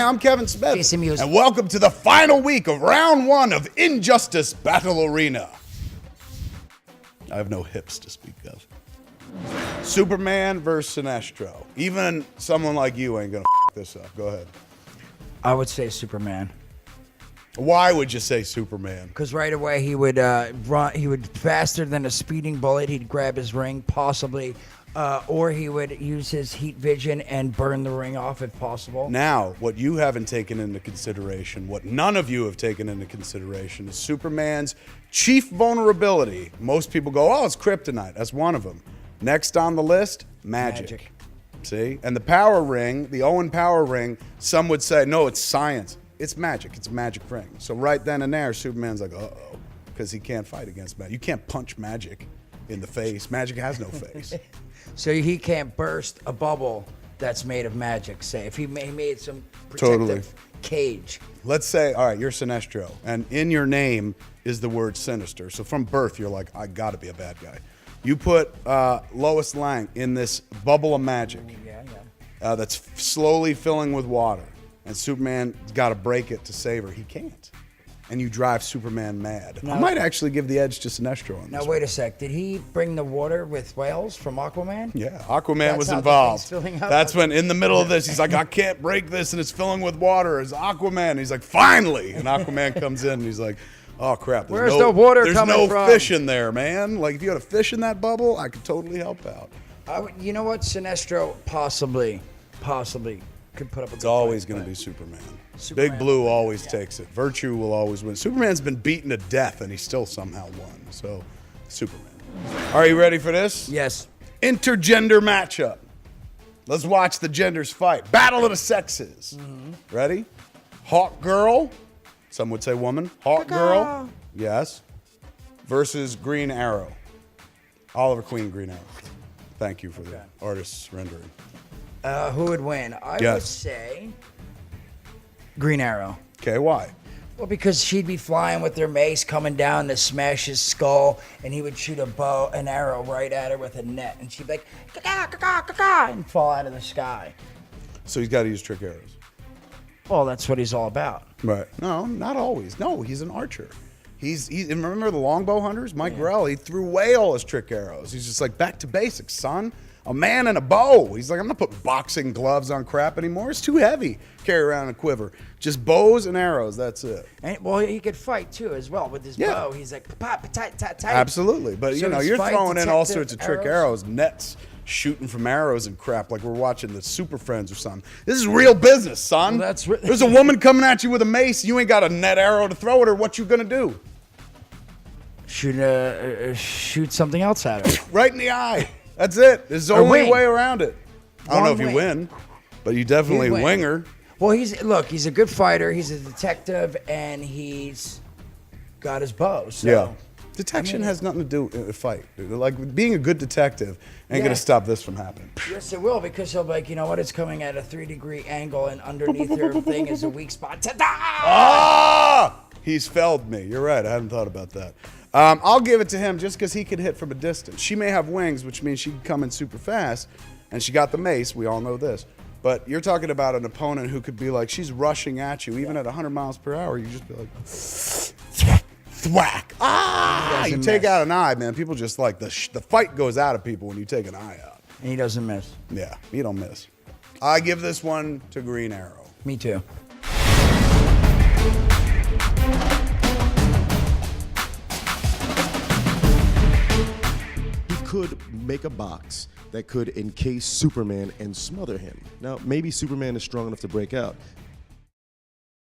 I'm Kevin Smith. Jason Mewes. And welcome to the final week of round 1 of Injustice Battle Arena. I have no hips to speak of. Superman versus Sinestro. Even someone like you ain't gonna f this up. Go ahead. I would say Superman. Why would you say Superman? Because right away he would run. He would faster than a speeding bullet. He'd grab his ring, possibly, or he would use his heat vision and burn the ring off if possible. Now, what you haven't taken into consideration, what none of you have taken into consideration, is Superman's chief vulnerability. Most people go, "Oh, it's kryptonite." That's one of them. Next on the list, magic. See, and the power ring, the Owen power ring. Some would say, "No, it's science." It's magic. It's a magic ring. So right then and there, Superman's like, uh-oh, because he can't fight against magic. You can't punch magic in the face. Magic has no face. So he can't burst a bubble that's made of magic, say. If he made some protective cage. Let's say, all right, you're Sinestro, and in your name is the word sinister. So from birth, you're like, I got to be a bad guy. You put Lois Lang in this bubble of magic that's slowly filling with water. And Superman's got to break it to save her. He can't. And you drive Superman mad. I might actually give the edge to Sinestro on this. Now, wait a sec. Did he bring the water with whales from Aquaman? Yeah, Aquaman was how the involved. thing's filling up? That's when, in the middle of this, he's like, I can't break this, and it's filling with water. It's Aquaman. He's like, finally. And Aquaman comes in, and he's like, oh, crap. Where's the water coming from? There's no fish in there, man. Like, if you had a fish in that bubble, I could totally help out. You know what? Sinestro possibly could put up a It's always going to be Superman. Big Blue always takes it. Virtue will always win. Superman's been beaten to death, and he still somehow won. So, Superman. Are you ready for this? Yes. Intergender matchup. Let's watch the genders fight. Battle of the sexes. Ready? Hawk Girl. Some would say woman. Hawk Girl. Yes. Versus Green Arrow. Oliver Queen Green Arrow. Thank you for the artist's rendering. Who would win? I would say Green Arrow. Okay, why? Well, because she'd be flying with her mace coming down to smash his skull, and he would shoot an arrow right at her with a net, and she'd be like, ka-ka, ka-ka, ka-ka, and fall out of the sky. So he's got to use trick arrows. Well, that's what he's all about. Right. No, not always. No, he's an archer. He's and remember the longbow hunters? Mike Grell, he threw away all his trick arrows. He's just like, back to basics, son. A man and a bow. He's like, I'm not putting boxing gloves on crap anymore. It's too heavy. Carry around a quiver. Just bows and arrows. That's it. And, well, he could fight too, as well, with his bow. He's like, pop, tight, tight, tight. Absolutely. But So you're fight, throwing in all detective sorts of trick arrows, nets shooting from arrows and crap, like we're watching the Super Friends or something. This is real business, son. Well, There's a woman coming at you with a mace. You ain't got a net arrow to throw at her. What you gonna do? Shoot something else at her. Right in the eye. That's it. There's the only way around it. I don't know if you win, but you definitely wing her. Well, he's a good fighter. He's a detective, and he's got his bow. So, yeah. Detection has nothing to do with a fight. Like, being a good detective ain't going to stop this from happening. Yes, it will, because he'll be like, you know what? It's coming at a 3-degree angle, and underneath her thing is a weak spot. Ta-da! Ah! He's felled me. You're right. I hadn't thought about that. I'll give it to him just because he could hit from a distance. She may have wings, which means she can come in super fast, and she got the mace. We all know this. But you're talking about an opponent who could be like, she's rushing at you, even at 100 miles per hour. You just be like, thwack. Ah! You take out an eye, man. People just like, the fight goes out of people when you take an eye out. And he doesn't miss. Yeah, he don't miss. I give this one to Green Arrow. Me too. Could make a box that could encase Superman and smother him. Now, maybe Superman is strong enough to break out,